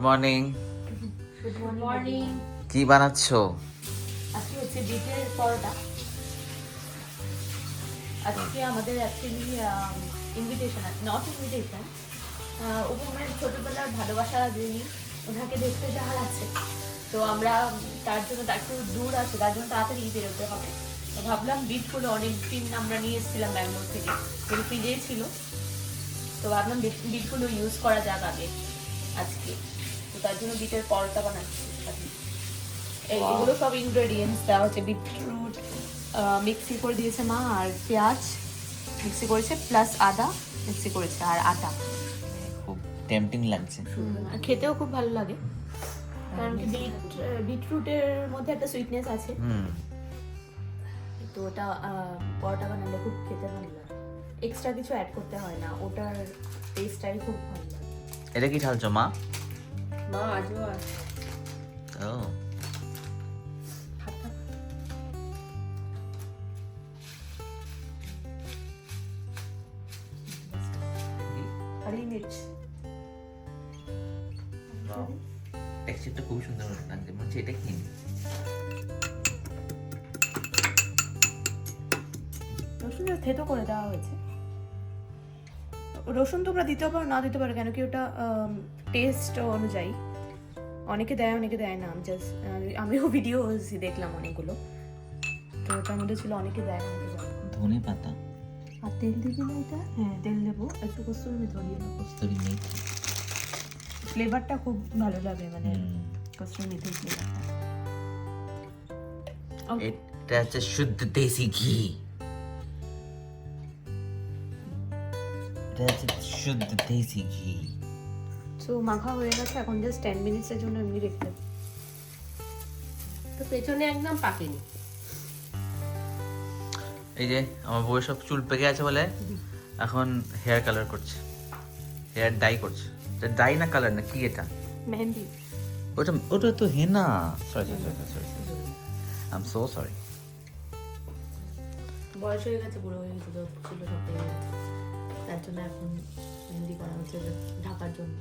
Morning. Good morning. কি বানাচ্ছো? আজকে হচ্ছে বিটের পরোটা। আজকে আমাদের অ্যাকচুয়ালি ইনভিটেশন আছে, নট ইনভিটেশন, উপমের ছোটবেলার ভালোবাসা যিনি, ওনাকে দেখতে যাওয়ার আছে। তো আমরা তার জন্য, তার একটু দূর আছে, তার জন্য তাড়াতাড়ি বেরোতে হবে। তো ভাবলাম বিটগুলো অনেক দিন আমরা নিয়ে এসেছিলাম ব্যাঙ্গালোর থেকে, ওই ফ্রিজেই ছিল। তো ভাবলাম বিটগুলো ইউজ করা যাক আগে আজকে। তো তার জন্য বিটের পরোটা বানাচ্ছি। এগুলো সব ইনগ্রেডিয়েন্টস দেওয়া হচ্ছে। বিটরুট মিক্সি করে দিয়েছে মা, আর পেঁয়াজ মিক্সি করেছে, প্লাস আদা মিক্সি করেছে, আর আটা। খুব টেম্পটিং লাগছে। খেতেও খুব ভালো লাগে, কারণ কি বিটরুটের মধ্যে একটা সুইটনেস আছে। তো ওটা পরোটা বানালে খুব খেতে ভালো লাগে, এক্সট্রা কিছু অ্যাড করতে হয় না, ওটার টেস্টটাই খুব ভালো লাগে। এটা কি ঢালছো মা? মা আজও ও হরি মির্চ। টেক্সচারটা খুব সুন্দর লাগছে। মনে হচ্ছে এটা কি? রসুনটা থেতো করে দেওয়া হয়েছে। রসুন তোমরা দিতেও পারো, না দিতে পারো, কেন কি ওটা টেস্ট অনুযায়ী অনেকে দেয় অনেকে দেয় না। আমিও ভিডিও দেখলাম অনেকগুলো, তো ওটার মধ্যে ছিল অনেকে দেয় অনেকে দেয় না। ধনে পাতা আর তেল দিবি না এটা? হ্যাঁ, তেল দেবো, একটু কস্তুরি মেথি দিয়ে দেবো। কস্তুরি মেথি ফ্লেভারটা খুব ভালো লাগে, মানে কস্তুরি মেথির ফ্লেভারটা। এটা হচ্ছে শুদ্ধ দেশি ঘি। এটা হচ্ছে শুদ্ধ দেশি ঘি। সো মাখা হয়ে গেছে, এখন জাস্ট 10 মিনিটসের জন্য এমনি রেখে দেবো। তো পেছনে একদম পাকেনি। এই যে আমার বউয়ের সব চুল পেকে আছে বলে এখন হেয়ার কালার করছে, হেয়ার ডাই করছে। এটা ডাই না কালার না কি এটা? মেহেন্দি। ওটা ওটা তো henna. Sorry sorry sorry sorry, I am so sorry. বয়স হয়ে গেছে, বুড়ো হয়ে গেছে, তো চুল সব পেয়ে গেছে, তার জন্য এখন মেহেন্দি করা হচ্ছে ঢাকার জন্য।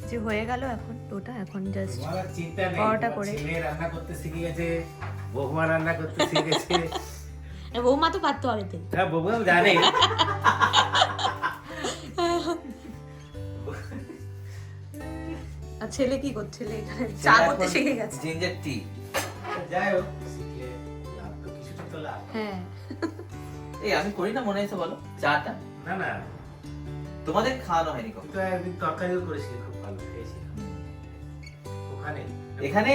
যে হয়ে গেল এখন ওটা, এখন জাস্ট চিন্তা নেই, পরোটা করে ছেলে রান্না করতে শিখে গেছে, বৌমা রান্না করতে শিখে গেছে। বৌমা তো পারতো আগে থেকে। হ্যাঁ, বৌমা জানে। আর ছেলে কি করছে? ছেলে এখানে চা করতে শিখে গেছে। Ginger tea. যাই হোক, শিখলে লাভ তো, কিছুটা তো লাভ। হ্যাঁ, এই আমি করি না মনে হয়েছে বলো চাটা? না না, তোমাদের খাওয়ানো হয়নি কখন? তো একদিন তরকারিও করেছিলি, খুব ভালো খেয়েছি ওখানে। এখানে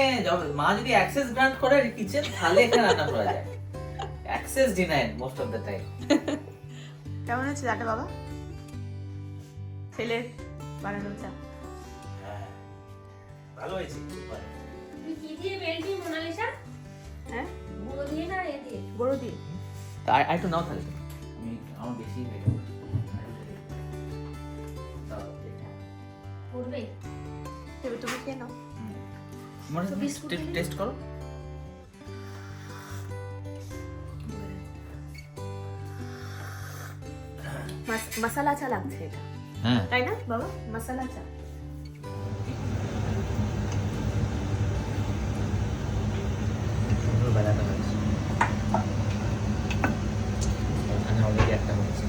মা যদি অ্যাক্সেস গ্রান্ট করে কিচেন, তাহলে এখানে রান্না করা যায়। Access denied most of the time. কেমন হচ্ছে চাটা বাবা? ছেলের বানানো চা হ্যাঁ, ভালো হয়েছে, খুব ভালো। তুই কি দিয়ে বেলবি মোনালিসা? হ্যাঁ, গুঁড়ো দিয়ে না এ দিয়ে? বড় দিয়ে। আর একটু নাও তাহলে। আমি আমার বেশি হয়ে গেল। পড়বে? তবে তুমি খেয়ে নাও। মনে তো বিস্কুট দিবি? টেস্ট করো। মশলা চা লাগছে এটা, হ্যাঁ তাই না বাবা? মশলা চা। সুন্দর বেলাটা হয়েছে। এখানে অলরেডি একটা হচ্ছে।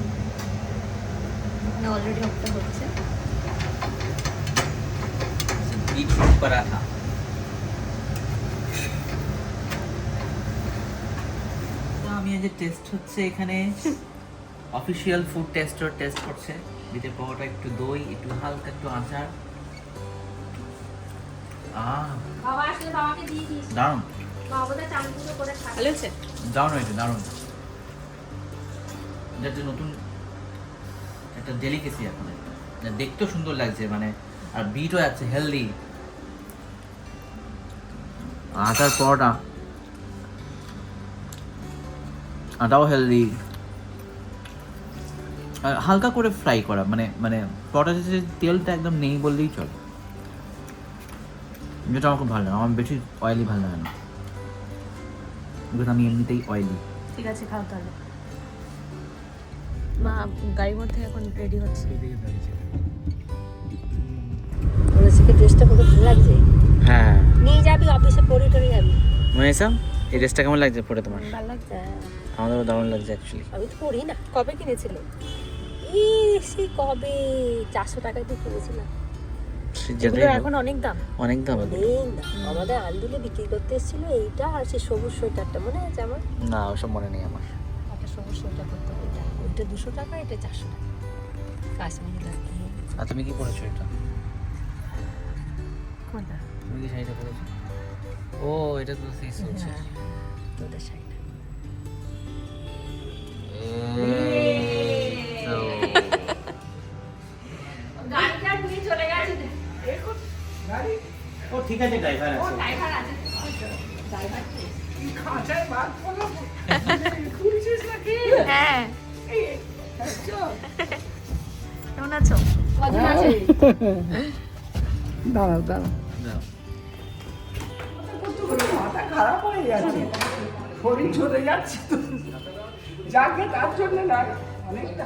অলরেডি একটা হচ্ছে। বিটরুট পরাঠা। তো আমি এই যে টেস্ট হচ্ছে এখানে অফিসিয়াল ফুড টেস্টার টেস্ট করছে। বিটের পাউডার, একটু দই, একটু হালকা একটু আচার। বাবা আসলে বাবাকে দিয়ে দিস। দারুণ বাবাটা চামচুটো করে খা। ভালো হচ্ছে। দারুণ হয়েছে, দারুণ। এটা একটা নতুন একটা ডেলিকেসি এখন, এটা দেখতেও সুন্দর লাগছে, মানে আর বিটও আছে হেলদি। আটার পরোটা, আটাও হেলদি, আর হালকা করে ফ্রাই করা, মানে মানে পরোটাতে তেলটা একদম নেই বললেই চলে, যেটা আমার খুব ভালো লাগে। আমার বেশি অয়েলি ভালো লাগে না, বিকজ আমি এমনিতেই অয়েলি। ঠিক আছে, খাও তাহলে। মা গাড়ির মধ্যে এখন রেডি হচ্ছে। ওনাকে ড্রেসটা পুরো ভালো লাগছে। হ্যাঁ নিয়ে যাবি অফিসে পরে টরে যাবি। মনীষা এই ড্রেসটা কেমন লাগছে পরে তোমার? ভালো লাগছে। আমাদেরও দারুণ লাগছে অ্যাকচুয়ালি। আমি তো পরি না। কবে কিনেছিলে? সে কবে 400 টাকায় দিয়ে কিনেছিলাম। এগুলোর এখন অনেক দাম। অনেক দাম। অনেক দাম। আমাদের আন্দুলে বিক্রি করতে এসেছিল এইটা আর সেই সবুজ সোয়েটারটা মনে আছে আমার? না ওসব মনে নেই আমার। একটা সবুজ সোয়েটার করতে ওইটা 200 টাকা, এটা 400 টাকা। কাশ্মীরি লাগিয়ে। আর তুমি কি পরেছো এটা? কোনটা? তুমি কি শাড়িটা পরেছো? ও এটা তো সেই হচ্ছে। তোদের শাড়িটা। গাড়িটা নিয়ে চলে গেছে। গাড়ি ও ঠিক আছে, ড্রাইভার আছে। ড্রাইভার আছে। ড্রাইভার কে? খাঁচায় বাদ পড়লো। খুলছিস নাকি? হ্যাঁ। কেমন আছো? কজন আছে? দাঁড়াও দাঁড়াও, দাও। মাথা খারাপ হয়ে যাচ্ছে, শরীর চলে যাচ্ছে তো। যাকে তার জন্য না, অনেকটা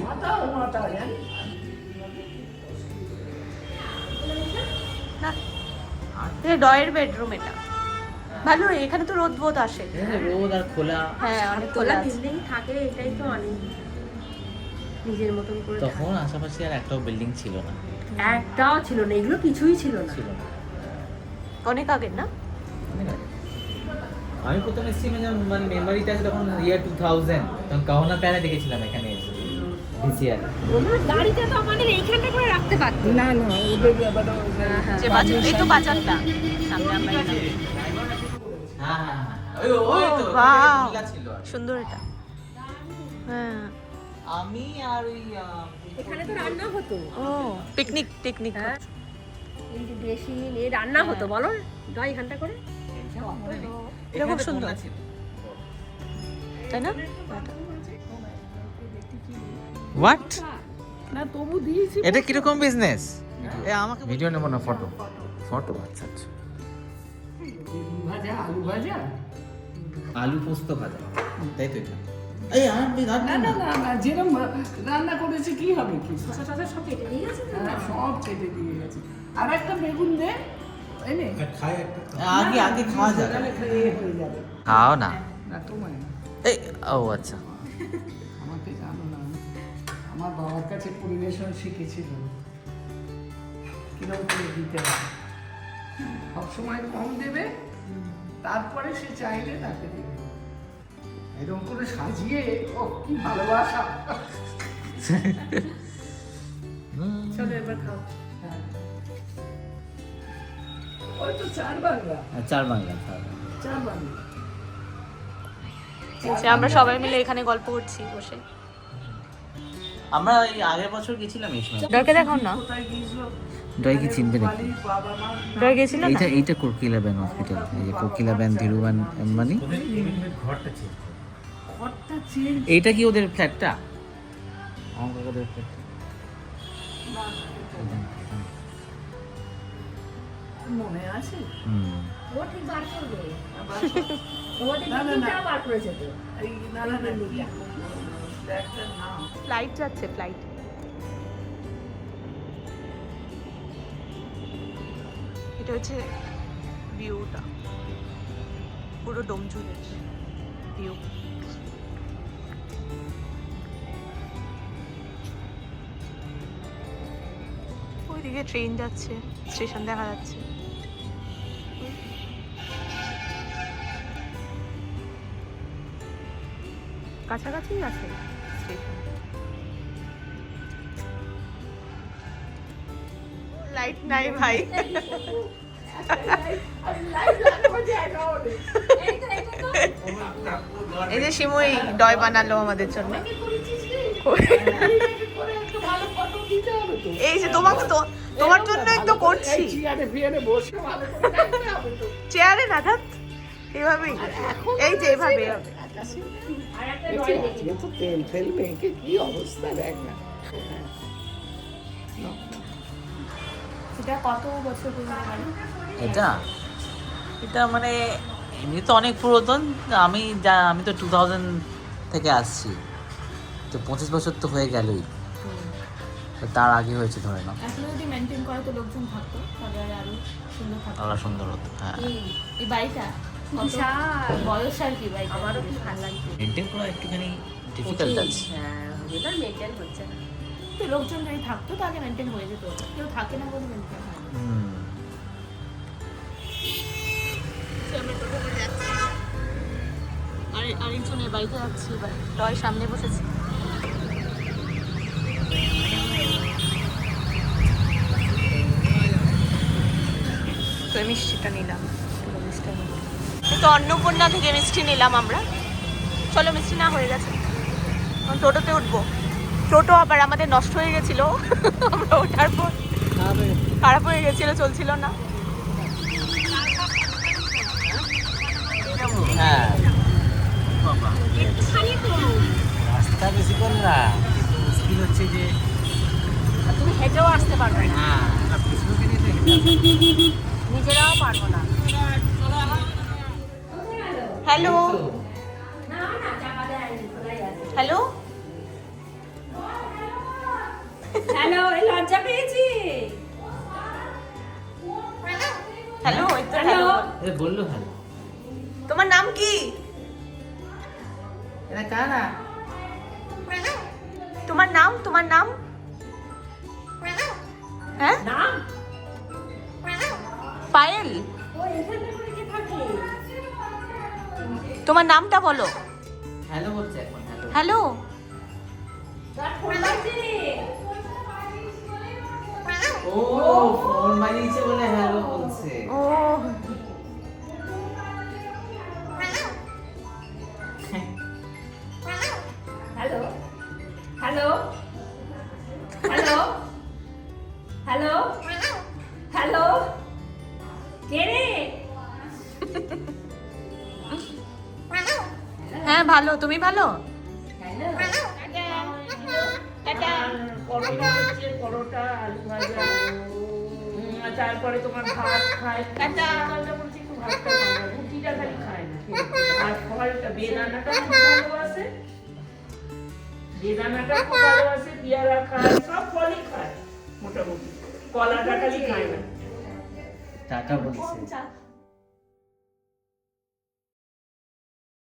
মাথা জানি। না এটা ডয়ের বেডরুম। এটা ভালো, এখানে তো রোদ বোধ আসে। রোদ আর খোলা। হ্যাঁ অনেক খোলা তোলা আছে। বিল্ডিং থাকে, এটাই তো অনেক নিজের মতন করে। তখন আশেপাশে আর একটাও বিল্ডিং ছিল না। একটাও ছিল না, এগুলো কিছুই ছিল না। ছিল না। অনেক আগের না? অনেক আগে। আমি প্রথম এসেছি মানে মেমোরিতে আছে তখন ইয়ার 2000, তখন কাহনা প্যানে দেখেছিলাম এখানে এসে ভিসিআর। ওনার গাড়িটা তো আমাদের এইখানটা করে রাখতে পারতো। না না, ওদের ব্যাপারে যে বাজার, এই তো বাজারটা সামনে আমরা এলাম। হ্যাঁ হ্যাঁ ওই ওই তো বাহ খোলা ছিল আর। সুন্দর এটা। হ্যাঁ আমি আর ওই এখানে তো রান্না হতো। ও পিকনিক টিকনিক। হ্যাঁ। এই যে ড্রেসিং এ রান্না হতো বলো, গাই ঘন্টা করে। এটা খুব সুন্দর ছিল। তাই না? হোয়াট? না তবু দিয়েছি। এটা কিরকম বিজনেস? আমাকে ভিডিও নেব না, ফটো ফটো। আচ্ছা আচ্ছা। ভাজা, আলু ভাজা। আলু পোস্ত ভাজা, তাই তো এটা? এই না না না না, যেরকম রান্না করেছে কি হবে কি? শসা টসা সব কেটে নিয়ে গেছে তো। হ্যাঁ, সব কেটে দিয়ে গেছে। আর একটা বেগুন দে, এনে আগে আগে খাওয়া যাবে। তাহলে খেয়ে হয়ে যাবে। খাও না। না তোমায় না, এই ও আচ্ছা। আমাকে জানো না, আমার বাবার কাছে পরিবেশন শিখেছিল কিরকম করে দিতে হয়। সবসময় কম দেবে, তারপরে সে চাইলে তাকে দেবে। এরকম করে সাজিয়ে, ও কি ভালোবাসা। চলো এবার খাও। হ্যাঁ। ওই তো 4 বাংলা, 4 বাংলা। 4 বাংলা। আচ্ছা, আমরা সবাই মিলে এখানে গল্প করছি বসে। আমরা এই আগের বছর গেছিলাম এই সময়। ডরকে দেখাও না। কোথায় গিয়েছিল? ডয় কি চিনতে নাকি? বালির বাবা মা ডর গেছিল না? এইটা কোকিলাবেন হসপিটাল। এই যে কোকিলাবেন ধীরুবান এম্বানি। ঘরটা চেঞ্জ। এইটা কি ওদের ফ্ল্যাটটা? আমার ওদের ফ্ল্যাট। মনে আছে? হুম। ও ঠিক বার করবে। ওদের না, না, না। দিকটাও বার করেছে তো। এই না না না, ফ্ল্যাটটার নাম ফ্লাইট যাচ্ছে, ফ্লাইট। এটা হচ্ছে ভিউটা, পুরো ডোমজুড়ের ভিউ। ওইদিকে ট্রেন যাচ্ছে, স্টেশন দেখা যাচ্ছে। কাছাকাছি আছে স্টেশন। লাইট নাই ভাই। এই যে শিমুই ডয় বানালো আমাদের জন্য। এই যে তোমাকে তো তোমার জন্যই তো করছি। চেয়ারে ফিয়ারে বসে ভালো করে দেখতে হবে তো। চেয়ারে না থাক, এভাবেই। এই যে এভাবে। আর একটা ডয় দেখি। এ তো তেল ফেল মেখে কি অবস্থা দেখ না। এটা কত বছর পুরনো গাড়ি? এটা মানে এমনি তো অনেক পুরাতন। আমি তো 2000 থেকে আসছি, তো তো 25 বছর তো হয়ে গেলই, তো তার আগে হয়েছে ধরে নাও। এখনো যদি মেনটেন করে তো লোকজন থাকতো, তাহলে আরো সুন্দর থাকতো। আরো সুন্দর হতো। হ্যাঁ, এই বাড়িটা কত বিশাল। বয়স আর কি বাড়িটা। আমারও খুব ভালো লাগছে। মেনটেন করা একটুখানি ডিফিকাল্ট আছে। হ্যাঁ, এবার মেনটেন হচ্ছে না। তো লোকজন যদি থাকতো তাহলে মেনটেন হয়ে যেত, কেউ থাকে না বলে মেনটেন হয় না। হুম। আরেকজনের বাড়িতে যাচ্ছি এবার, টয় সামনে বসেছি। তো মিষ্টিটা নিলাম, তো অন্নপূর্ণা থেকে মিষ্টি নিলাম আমরা। চলো, মিষ্টি না হয়ে গেছে, এখন টোটোতে উঠবো। টোটো আবার আমাদের নষ্ট হয়ে গেছিল, আমরা ওঠার পর খারাপ হয়ে গেছিল, চলছিল না। হ্যাঁ বাবা, রাস্তা বেশি কর না, মুশকিল হচ্ছে যে তুমি হেঁটেও আসতে পারবে না, হ্যাঁ পিছনে নিয়ে তো হেঁটে নিজেরাও পারবো না। হ্যালো হ্যালো হ্যালো, এই লজ্জা পেয়েছি। হ্যালো, ওই তো হ্যালো। হ্যালো। এ বললো হ্যালো। তোমার নাম কি? এটা কারা? তোমার নাম, তোমার নাম? হ্যাঁ, নাম? পায়েল। ও এখানে করে কে থাকে? তোমার নামটা বলো। হ্যালো বলছে এখন, হ্যালো। হ্যালো, তার ফোন বাজছে। ও ফোন বাজিয়েছে বলে হ্যালো বলছে। ও hello, hello, hello, hello, hello, কে রে? হ্যাঁ ভালো, তুমি ভালো? হ্যালো। টাটা। পরোটা হচ্ছে, পরোটা আলু ভাজা, তারপরে তোমার ভাত খায়। বলছি একটু ভাতটা খায় না, রুটিটা খালি খায় না। আর ফলটা, বেদানাটা খুব ভালোবাসে, বেদানাটা খুব ভালোবাসে, পেয়ারা খায়, সব ফলই খায় মোটামুটি, কলাটা খালি খায় না। টাটা বলছে।